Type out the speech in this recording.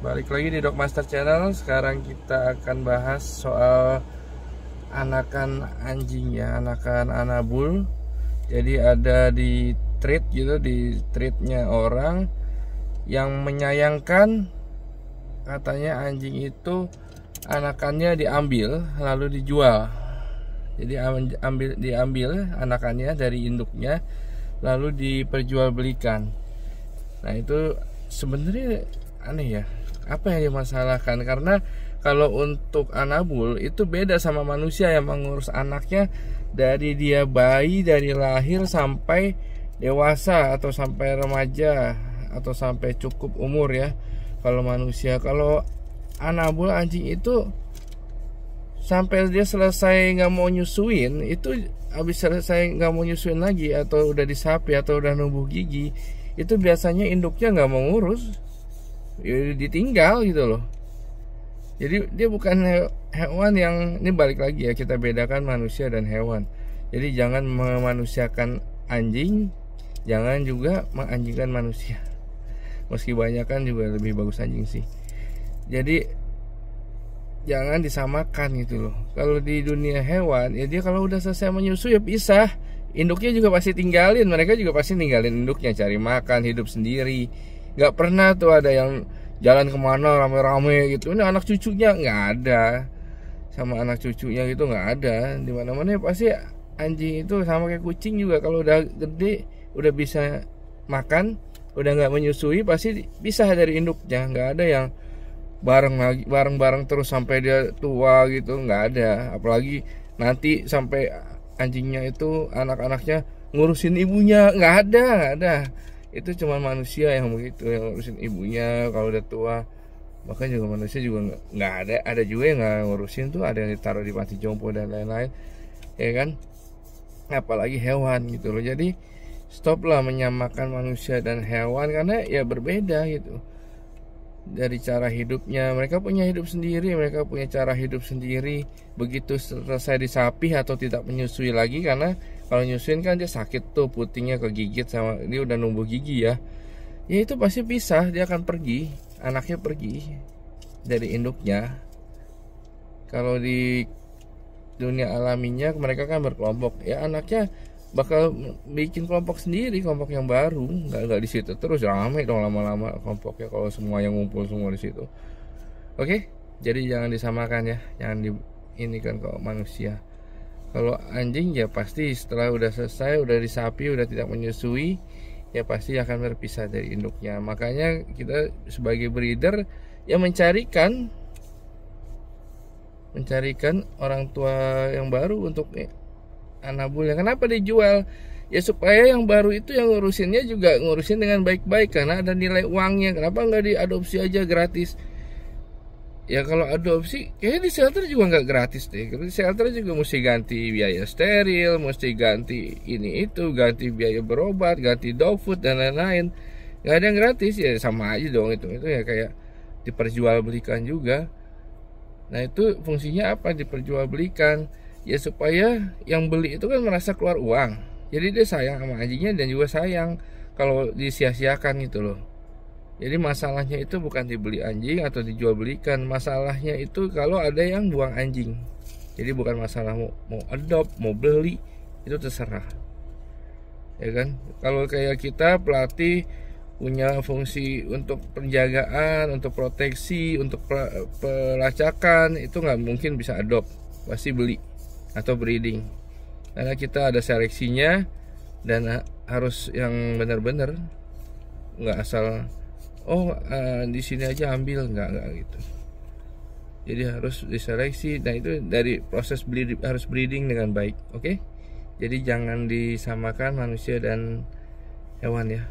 Balik lagi di Dogmaster Channel. Sekarang kita akan bahas soal anakan anjing ya, anakan anabul. Jadi ada di treat gitu, di treatnya orang yang menyayangkan, katanya anjing itu anakannya diambil lalu dijual. Jadi diambil anakannya dari induknya lalu diperjualbelikan. Nah itu sebenarnya aneh ya. Apa yang dimasalahkan? Karena kalau untuk anabul itu beda sama manusia yang mengurus anaknya dari dia bayi, dari lahir sampai dewasa atau sampai remaja atau sampai cukup umur ya. Kalau manusia, kalau anabul anjing itu sampai dia selesai nggak mau nyusuin, itu habis selesai nggak mau nyusuin lagi atau udah disapi atau udah numbuh gigi, itu biasanya induknya nggak mau ngurus, ya ditinggal gitu loh. Jadi dia bukan hewan yang, ini balik lagi ya, kita bedakan manusia dan hewan. Jadi jangan memanusiakan anjing, jangan juga menganjingkan manusia. Meski banyak kan juga lebih bagus anjing sih. Jadi jangan disamakan gitu loh. Kalau di dunia hewan ya, dia kalau udah selesai menyusui ya pisah. Induknya juga pasti tinggalin, mereka juga pasti ninggalin induknya, cari makan, hidup sendiri. Gak pernah tuh ada yang jalan kemana rame-rame gitu. Ini anak cucunya nggak ada, sama anak cucunya gitu nggak ada. Di mana-mana ya pasti anjing itu sama kayak kucing juga, kalau udah gede, udah bisa makan, udah nggak menyusui, pasti pisah dari induknya. Nggak ada yang bareng terus sampai dia tua gitu, nggak ada. Apalagi nanti sampai anjingnya itu anak-anaknya ngurusin ibunya, nggak ada. Itu cuma manusia yang begitu, yang ngurusin ibunya kalau udah tua. Bahkan juga manusia juga nggak ada juga yang nggak ngurusin tuh, ada yang ditaruh di panti jompo dan lain-lain ya kan. Apalagi hewan gitu loh. Jadi stoplah menyamakan manusia dan hewan, karena ya berbeda gitu dari cara hidupnya. Mereka punya hidup sendiri, mereka punya cara hidup sendiri. Begitu selesai disapih atau tidak menyusui lagi, karena kalau nyusuin kan dia sakit tuh, putingnya kegigit sama dia udah numbuh gigi ya itu pasti pisah, dia akan pergi, anaknya pergi dari induknya. Kalau di dunia alaminya mereka kan berkelompok ya, anaknya bakal bikin kelompok sendiri, kelompok yang baru, nggak di situ terus ramai dong lama-lama kelompoknya kalau semua yang ngumpul semua di situ. Oke, jadi jangan disamakan ya, jangan di ini kan kalau manusia. Kalau anjing ya pasti setelah udah selesai, udah disapi, udah tidak menyusui, ya pasti akan berpisah dari induknya. Makanya kita sebagai breeder ya mencarikan orang tua yang baru untuk anabul. Kenapa dijual? Ya supaya yang baru itu yang ngurusinnya juga ngurusin dengan baik-baik, karena ada nilai uangnya. Kenapa nggak diadopsi aja gratis? Ya kalau adopsi kayaknya di shelter juga nggak gratis deh. Di shelter juga mesti ganti biaya steril, mesti ganti ini itu, ganti biaya berobat, ganti dog food dan lain-lain. Nggak ada yang gratis ya, sama aja dong itu ya kayak diperjualbelikan juga. Nah itu fungsinya apa diperjualbelikan? Ya supaya yang beli itu kan merasa keluar uang. Jadi dia sayang sama anjingnya dan juga sayang kalau disia-siakan gitu loh. Jadi masalahnya itu bukan dibeli anjing atau dijual belikan, masalahnya itu kalau ada yang buang anjing. Jadi bukan masalah mau adopt, mau beli, itu terserah. Ya kan? Kalau kayak kita pelatih punya fungsi untuk penjagaan, untuk proteksi, untuk pelacakan, itu nggak mungkin bisa adopt, pasti beli atau breeding. Karena kita ada seleksinya dan harus yang benar-benar, nggak asal di sini aja ambil, nggak gitu. Jadi harus diseleksi. Nah itu dari proses harus breeding dengan baik. Oke? Jadi jangan disamakan manusia dan hewan ya.